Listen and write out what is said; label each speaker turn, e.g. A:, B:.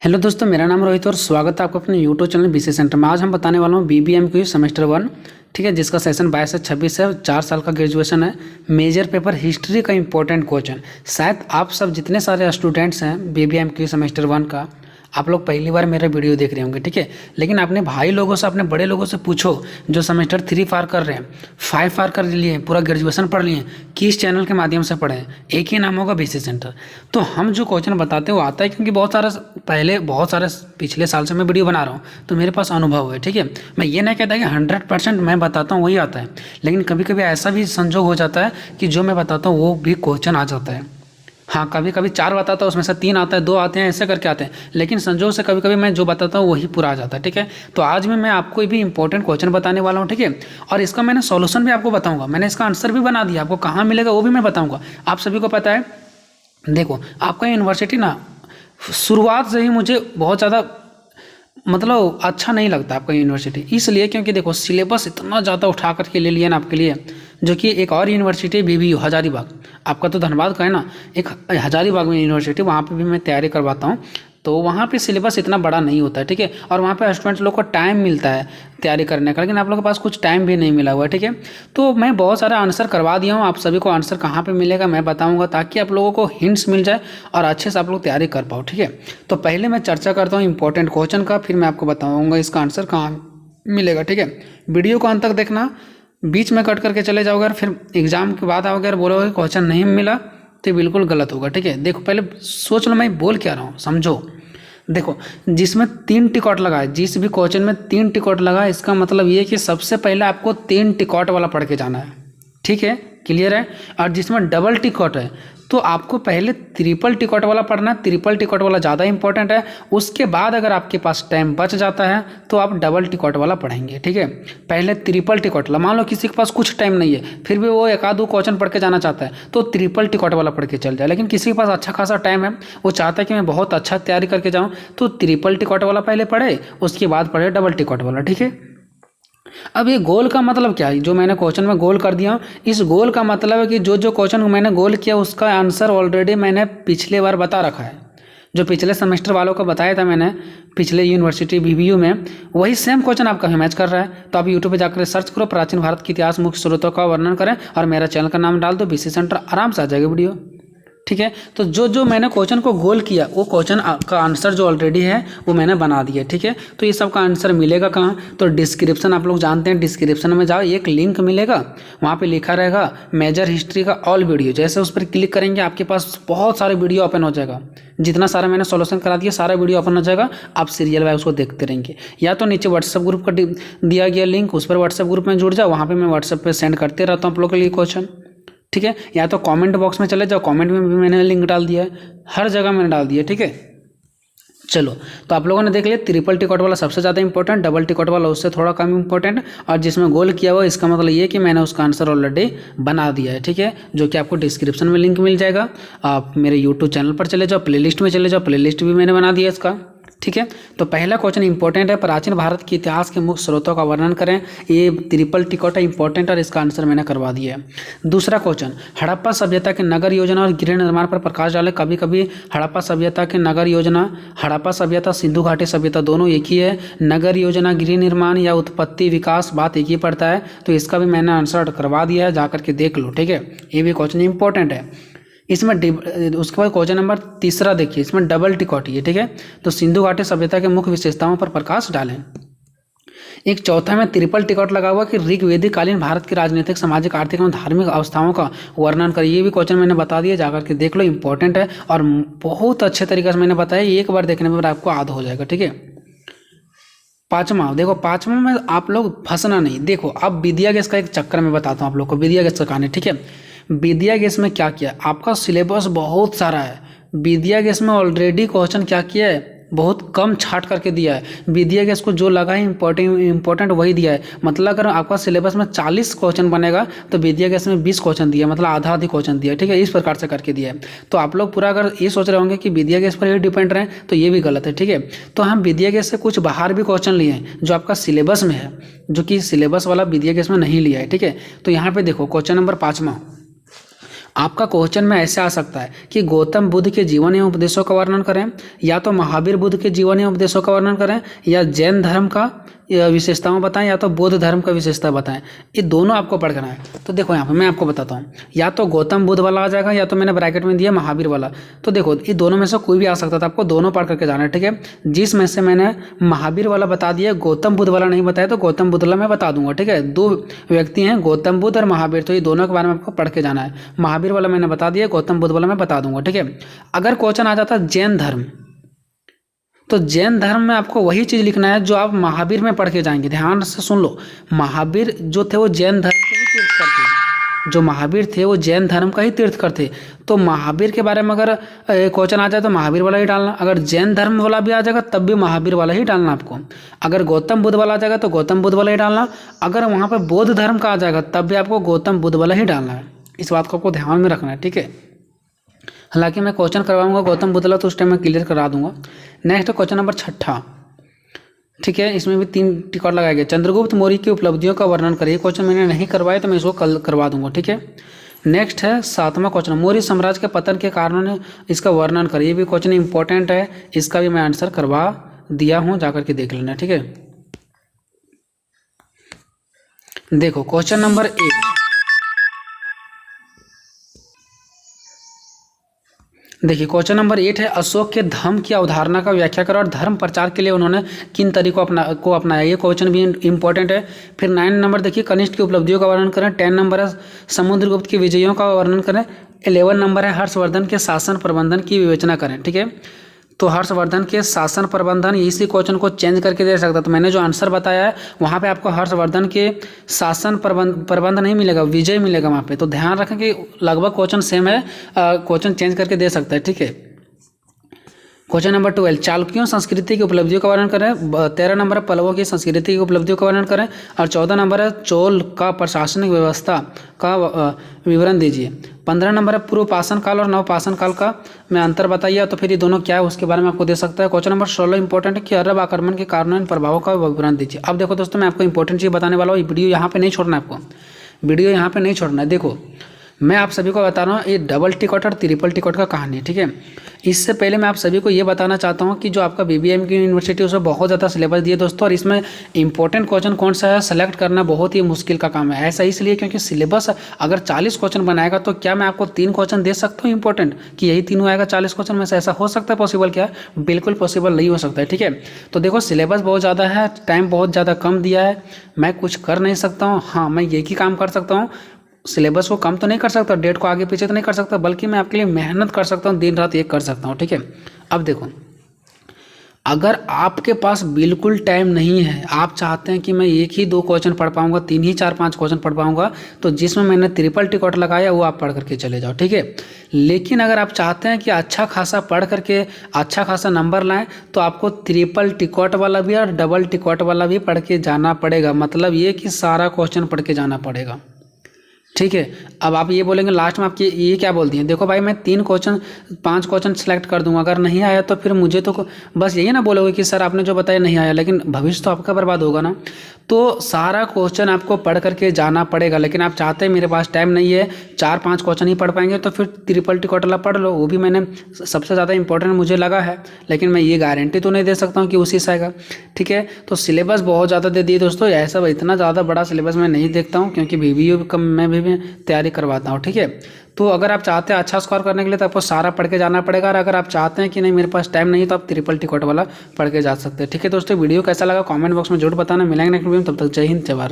A: Hello दोस्तों, मेरा नाम रोहित और स्वागत है आपको अपने यूट्यूब चैनल बीसी सेंटर में। आज हम बताने वाला हूँ बीबीएमक्यू सेमेस्टर 1, ठीक है, जिसका सेशन 22 से 26 है। 4 साल का ग्रेजुएशन है। मेजर पेपर हिस्ट्री का इंपॉर्टेंट क्वेश्चन। शायद आप सब जितने सारे स्टूडेंट्स हैं बीबीएमक्यू सेमेस्टर 1 का, आप लोग पहली बार मेरा वीडियो देख रहे होंगे, ठीक है। लेकिन अपने भाई लोगों से, अपने बड़े लोगों से पूछो जो सेमेस्टर 3 पार कर रहे हैं, 5 पार कर लिए, पूरा ग्रेजुएशन पढ़ लिए, किस चैनल के माध्यम से पढ़े हैं। एक ही नाम होगा बीसी सेंटर। तो हम जो क्वेश्चन बताते हैं वो आता है क्योंकि बहुत सारे पिछले साल से मैं वीडियो बना रहा हूँ, तो मेरे पास अनुभव है, ठीक है। मैं ये नहीं कहता कि 100% मैं बताता हूँ वही आता है, लेकिन कभी कभी ऐसा भी संजोग हो जाता है कि जो मैं बताता हूँ वो भी क्वेश्चन आ जाता है। हाँ, कभी कभी 4 बताता हूँ, उसमें से 3 आता है, 2 आते हैं, ऐसे करके आते हैं। लेकिन संजोग से कभी कभी मैं जो बताता हूँ वही पूरा आ जाता है, ठीक है। तो आज मैं आपको भी इंपॉर्टेंट क्वेश्चन बताने वाला हूँ, ठीक है। और इसका मैंने सॉल्यूशन भी आपको बताऊंगा, मैंने इसका आंसर भी बना दिया, आपको कहाँ मिलेगा वो भी मैं बताऊँगा। आप सभी को पता है, देखो आपका यूनिवर्सिटी ना शुरुआत से ही मुझे बहुत ज़्यादा मतलब अच्छा नहीं लगता आपका यूनिवर्सिटी, इसलिए क्योंकि देखो सिलेबस इतना ज़्यादा उठा करके ले लिया ना आपके लिए। जो कि एक और यूनिवर्सिटी बीबीयू हजारीबाग, आपका तो धनबाद का है ना, एक हजारीबाग में यूनिवर्सिटी, वहाँ पे भी मैं तैयारी करवाता हूँ। तो वहाँ पे सिलेबस इतना बड़ा नहीं होता है, ठीक है। और वहाँ पे स्टूडेंट्स लोग को टाइम मिलता है तैयारी करने का, लेकिन आप लोगों के पास कुछ टाइम भी नहीं मिला हुआ है, ठीक है। तो मैं बहुत सारा आंसर करवा दिया हूँ, आप सभी को आंसर कहाँ पे मिलेगा मैं बताऊँगा, ताकि आप लोगों को हिंट्स मिल जाए और अच्छे से आप लोग तैयारी कर पाओ, ठीक है। तो पहले मैं चर्चा करता हूँ इंपॉर्टेंट क्वेश्चन का, फिर मैं आपको बताऊँगा इसका आंसर कहाँ मिलेगा, ठीक है। वीडियो को अंत तक देखना, बीच में कट करके चले जाओगे और फिर एग्जाम के बाद आओगे और बोलोगे क्वेश्चन नहीं मिला, तो बिल्कुल गलत होगा, ठीक है। देखो पहले सोच लो मैं बोल क्या रहा हूँ, समझो। देखो जिसमें 3 टिकट लगा है, जिस भी क्वेश्चन में 3 टिकट लगा है, इसका मतलब ये है कि सबसे पहले आपको 3 टिकट वाला पढ़ के जाना है, ठीक है, क्लियर है। और जिसमें डबल टिकट है तो आपको पहले ट्रिपल टिकट वाला पढ़ना है। ट्रिपल टिकट वाला ज़्यादा इंपॉर्टेंट है। उसके बाद अगर आपके पास टाइम बच जाता है तो आप डबल टिकट वाला पढ़ेंगे, ठीक है। पहले ट्रिपल टिकट वाला, मान लो किसी के पास कुछ टाइम नहीं है, फिर भी वो 1-2 क्वेश्चन पढ़ के जाना चाहता है, तो ट्रिपल टिकट वाला पढ़ के चल जाए। लेकिन किसी के पास अच्छा खासा टाइम है, वो चाहता है कि मैं बहुत अच्छा तैयारी करके जाऊँ, तो ट्रिपल टिकट वाला पहले पढ़े, उसके बाद पढ़े डबल टिकट वाला, ठीक है। अब ये गोल का मतलब क्या है, जो मैंने क्वेश्चन में गोल कर दिया हूँ, इस गोल का मतलब है कि जो क्वेश्चन मैंने गोल किया उसका आंसर ऑलरेडी मैंने पिछले बार बता रखा है। जो पिछले सेमेस्टर वालों को बताया था मैंने पिछले यूनिवर्सिटी बीबीयू में, वही सेम क्वेश्चन आपका मैच कर रहा है। तो आप यूट्यूब पे जाकर सर्च करो प्राचीन भारत के इतिहास मुख्य स्रोतों का वर्णन करें और मेरा चैनल का नाम डाल दो बीसी सेंटर, आराम से आ जाएगा वीडियो, ठीक है। तो जो मैंने क्वेश्चन को गोल किया वो क्वेश्चन का आंसर जो ऑलरेडी है वो मैंने बना दिया, ठीक है। तो ये सब का आंसर मिलेगा कहाँ, तो डिस्क्रिप्शन, आप लोग जानते हैं, डिस्क्रिप्शन में जाओ, एक लिंक मिलेगा, वहाँ पे लिखा रहेगा मेजर हिस्ट्री का ऑल वीडियो। जैसे उस पर क्लिक करेंगे आपके पास बहुत सारे वीडियो ओपन हो जाएगा, जितना सारा मैंने सॉल्यूशन करा दिया सारा वीडियो ओपन हो जाएगा। आप सीरियल वाइज उसको देखते रहेंगे, या तो नीचे व्हाट्सएप ग्रुप का दिया गया लिंक, उस पर व्हाट्सएप ग्रुप में जुड़ जाओ, वहाँ पर मैं व्हाट्सएप पर सेंड करते रहता हूँ आप लोग के लिए क्वेश्चन, ठीक है। या तो कमेंट बॉक्स में चले जाओ, कमेंट में भी मैंने लिंक डाल दिया है, हर जगह मैंने डाल दिया, ठीक है। चलो, तो आप लोगों ने देख लिया ट्रिपल टिकट वाला सबसे ज़्यादा इंपॉर्टेंट, डबल टिकट वाला उससे थोड़ा कम इंपॉर्टेंट, और जिसमें गोल किया हुआ इसका मतलब ये कि मैंने उसका आंसर ऑलरेडी बना दिया है, ठीक है। जो कि आपको डिस्क्रिप्शन में लिंक मिल जाएगा। आप मेरे यूट्यूब चैनल पर चले जाओ, प्लेलिस्ट में चले जाओ, प्लेलिस्ट भी मैंने बना दिया इसका, ठीक है। तो पहला क्वेश्चन इंपॉर्टेंट है, प्राचीन भारत के इतिहास के मुख्य स्रोतों का वर्णन करें। ये ट्रिपल टिकट है, इंपॉर्टेंट, और इसका आंसर मैंने करवा दिया है। दूसरा क्वेश्चन, हड़प्पा सभ्यता के नगर योजना और गृह निर्माण पर प्रकाश डाले। कभी कभी हड़प्पा सभ्यता के नगर योजना, हड़प्पा सभ्यता सिंधु घाटी सभ्यता दोनों एक ही है, नगर योजना गृह निर्माण या उत्पत्ति विकास बात एक ही पड़ता है। तो इसका भी मैंने आंसर करवा दिया है, जाकर के देख लो, ठीक है। ये भी क्वेश्चन इंपॉर्टेंट है। इसमें उसके बाद क्वेश्चन नंबर 3 देखिए, इसमें डबल टिकट है, ठीक है। तो सिंधु घाटी सभ्यता के मुख्य विशेषताओं पर प्रकाश डालें। एक चौथा में ट्रिपल टिकट लगा हुआ कि ऋग्वेदिक कालीन भारत की राजनीतिक, सामाजिक, आर्थिक एवं धार्मिक अवस्थाओं का वर्णन करें। ये भी क्वेश्चन मैंने बता दिया, जाकर के देख लो, इंपॉर्टेंट है और बहुत अच्छे तरीके से मैंने बताया, एक बार देखने पर आपको याद हो जाएगा, ठीक है। पाँचवा, देखो पाँचवा में आप लोग फंसना नहीं। देखो अब विद्या गैस का एक चक्कर में बताता हूँ आप लोग को, विद्या गैस का कहानी, ठीक है। विद्या गैस में क्या किया, आपका सिलेबस बहुत सारा है। विद्या गैस में ऑलरेडी क्वेश्चन क्या किया है, बहुत कम छाट करके दिया है। विद्या गैस को जो लगा है इंपॉर्टेंट वही दिया है। मतलब अगर आपका सिलेबस में 40 क्वेश्चन बनेगा तो विद्या गैस में 20 क्वेश्चन दिया, मतलब आधा आधी क्वेश्चन दिया, ठीक है। इस प्रकार से करके दिया है। तो आप लोग पूरा अगर ये सोच रहे होंगे कि विद्या गैस पर ही डिपेंड रहें, तो ये भी गलत है, ठीक है। तो हम विद्या गैस से कुछ बाहर भी क्वेश्चन लिए हैं जो आपका सिलेबस में है, जो कि सिलेबस वाला विद्या गैस में नहीं लिया है, ठीक है। तो यहाँ पे देखो क्वेश्चन नंबर 5, आपका क्वेश्चन में ऐसे आ सकता है कि गौतम बुद्ध के जीवन एवं उपदेशों का वर्णन करें, या तो महावीर बुद्ध के जीवन एवं उपदेशों का वर्णन करें, या जैन धर्म का विशेषताओं बताएं, या तो बौद्ध धर्म का विशेषता बताएं। ये दोनों आपको पढ़ना है। तो देखो यहाँ पे मैं आपको बताता हूँ, या तो गौतम बुद्ध वाला आ जाएगा, या तो मैंने ब्रैकेट में दिया महावीर वाला। तो देखो ये दोनों में से कोई भी आ सकता था, आपको दोनों पढ़ करके जाना है, ठीक है। जिस में से मैंने महावीर वाला बता दिया, गौतम बुद्ध वाला नहीं बताया, तो गौतम बुद्ध वाला मैं बता दूंगा, ठीक है। दो व्यक्ति हैं, गौतम बुद्ध और महावीर, तो ये दोनों के बारे में आपको पढ़ के जाना है। महावीर वाला मैंने बता दिया, गौतम बुद्ध वाला मैं बता दूंगा, ठीक है। अगर क्वेश्चन आ जाता जैन धर्म, तो जैन धर्म में आपको वही चीज़ लिखना है जो आप महावीर में पढ़ के जाएंगे। ध्यान से सुन लो, महावीर जो थे वो जैन धर्म के ही तीर्थकर थे। जो महावीर थे वो जैन धर्म का ही तीर्थकर थे। तो महावीर के बारे में अगर क्वेश्चन आ जाए तो महावीर वाला ही डालना। अगर जैन धर्म वाला भी आ जाएगा तब भी महावीर वाला ही डालना आपको। अगर गौतम बुद्ध वाला आ जाएगा तो गौतम बुद्ध वाला ही डालना। अगर वहाँ पर बौद्ध धर्म का आ जाएगा तब भी आपको गौतम बुद्ध वाला ही डालना है। इस बात को आपको ध्यान में रखना है, ठीक है। हालांकि मैं क्वेश्चन करवाऊंगा गौतम बुद्ध वाला, तो उस टाइम मैं क्लियर करा दूंगा। नेक्स्ट क्वेश्चन नंबर 6, ठीक है। इसमें भी 3 टिकट लगाए गए। चंद्रगुप्त मौर्य की उपलब्धियों का वर्णन करिए। क्वेश्चन मैंने नहीं करवाया तो मैं इसको कल करवा दूंगा, ठीक है। नेक्स्ट है 7वां क्वेश्चन, मौर्य साम्राज्य के पतन के कारणों इसका वर्णन करिए। ये भी क्वेश्चन इंपॉर्टेंट है, इसका भी मैं आंसर करवा दिया हूँ, जाकर के देख लेना, ठीक है। देखो क्वेश्चन नंबर 1, देखिए क्वेश्चन नंबर 8 है, अशोक के धम्म की अवधारणा का व्याख्या करो और धर्म प्रचार के लिए उन्होंने किन तरीकों को अपनाया। ये क्वेश्चन भी इंपॉर्टेंट है। फिर 9 नंबर देखिए, कनिष्ठ की उपलब्धियों का वर्णन करें। 10 नंबर है, समुद्रगुप्त की विजयों का वर्णन करें। 11 नंबर है, हर्षवर्धन के शासन प्रबंधन की विवेचना करें, ठीक है। तो हर्षवर्धन के शासन प्रबंधन, इसी क्वेश्चन को चेंज करके दे सकता। तो मैंने जो आंसर बताया है वहाँ पे आपको हर्षवर्धन के शासन प्रबंध नहीं मिलेगा, विजय मिलेगा वहाँ पे। तो ध्यान रखें कि लगभग क्वेश्चन सेम है, क्वेश्चन चेंज करके दे सकता है, ठीक है। क्वेश्चन नंबर 12, चालुक्यों संस्कृति की उपलब्धियों का वर्णन करें। 13 नंबर है, पल्लवों की संस्कृति की उपलब्धियों का वर्णन करें। और 14 नंबर है, चोल का प्रशासनिक व्यवस्था का विवरण दीजिए। 15 नंबर है, पूर्व पाषाण काल और नवपाषाण काल का में अंतर बताइए। तो फिर ये दोनों क्या है उसके बारे में आपको दे सकता है। क्वेश्चन नंबर 16 इंपॉर्टेंट है कि अरब आक्रमण के कारणों इन प्रभावों का विवरण दीजिए। अब देखो दोस्तों, मैं आपको इंपॉर्टेंट चीज़ बताने वाला हूँ। वीडियो यहाँ पे नहीं छोड़ना है, आपको वीडियो यहाँ पे नहीं छोड़ना है। देखो मैं आप सभी को बता रहा हूँ, ये डबल टिकट और ट्रिपल टिकट का कहानी है, ठीक है। इससे पहले मैं आप सभी को ये बताना चाहता हूँ कि जो आपका BBM की यूनिवर्सिटी उसमें बहुत ज़्यादा सिलेबस दिए दोस्तों, और इसमें इंपॉर्टेंट क्वेश्चन कौन सा है सेलेक्ट करना बहुत ही मुश्किल का काम है। ऐसा इसलिए क्योंकि सिलेबस अगर 40 क्वेश्चन बनाएगा तो क्या मैं आपको 3 क्वेश्चन दे सकता हूँ इंपॉर्टेंट कि यही तीनों आएगा 40 क्वेश्चन में से? ऐसा हो सकता है पॉसिबल? क्या बिल्कुल पॉसिबल नहीं हो सकता है, ठीक है। तो देखो सिलेबस बहुत ज़्यादा है, टाइम बहुत ज़्यादा कम दिया है, मैं कुछ कर नहीं सकता हूँ। हाँ, मैं एक ही काम कर सकता हूँ, सिलेबस को कम तो नहीं कर सकता, डेट को आगे पीछे तो नहीं कर सकता, बल्कि मैं आपके लिए मेहनत कर सकता हूँ, दिन रात एक कर सकता हूँ, ठीक है। अब देखो, अगर आपके पास बिल्कुल टाइम नहीं है, आप चाहते हैं कि मैं 1 ही 2 क्वेश्चन पढ़ पाऊंगा, 3 ही 4 5 क्वेश्चन पढ़ पाऊंगा, तो जिसमें मैंने ट्रिपल टिकट लगाया वो आप पढ़ करके चले जाओ, ठीक है। लेकिन अगर आप चाहते हैं कि अच्छा खासा पढ़ करके अच्छा खासा नंबर लाएं, तो आपको ट्रिपल टिकट वाला भी और डबल टिकट वाला भी पढ़ के जाना पड़ेगा। मतलब ये कि सारा क्वेश्चन पढ़ के जाना पड़ेगा, ठीक है। अब आप ये बोलेंगे लास्ट में आपकी ये क्या बोलती हैं, देखो भाई मैं 3 क्वेश्चन 5 क्वेश्चन सेलेक्ट कर दूंगा, अगर नहीं आया तो फिर मुझे तो बस यही ना बोलोगे कि सर आपने जो बताया नहीं आया, लेकिन भविष्य तो आपका बर्बाद होगा ना। तो सारा क्वेश्चन आपको पढ़ करके जाना पड़ेगा। लेकिन आप चाहते हैं मेरे पास टाइम नहीं है, 4-5 क्वेश्चन ही पढ़ पाएंगे, तो फिर ट्रिपल टिकट वाला पढ़ लो, वो भी मैंने सबसे ज़्यादा इंपॉर्टेंट मुझे लगा है, लेकिन मैं ये गारंटी तो नहीं दे सकता हूँ कि उसी से आएगा, ठीक है। तो सिलेबस बहुत ज़्यादा दे दिए दोस्तों, ऐसा इतना ज़्यादा बड़ा सिलेबस मैं नहीं देखता हूँ, क्योंकि BBA में भी तैयारी करवाता हूँ, ठीक है। तो अगर आप चाहते हैं अच्छा स्कोर करने के लिए तो आपको सारा पढ़ के जाना पड़ेगा, और अगर आप चाहते हैं कि नहीं मेरे पास टाइम नहीं तो आप ट्रिपल टिकट वाला पढ़ के जा सकते हैं, ठीक है। दोस्तों वीडियो कैसा लगा कमेंट बॉक्स में जरूर बताना। मिलेंगे नेक्स्ट वीडियो में, तब तक जय हिंद जय भारत।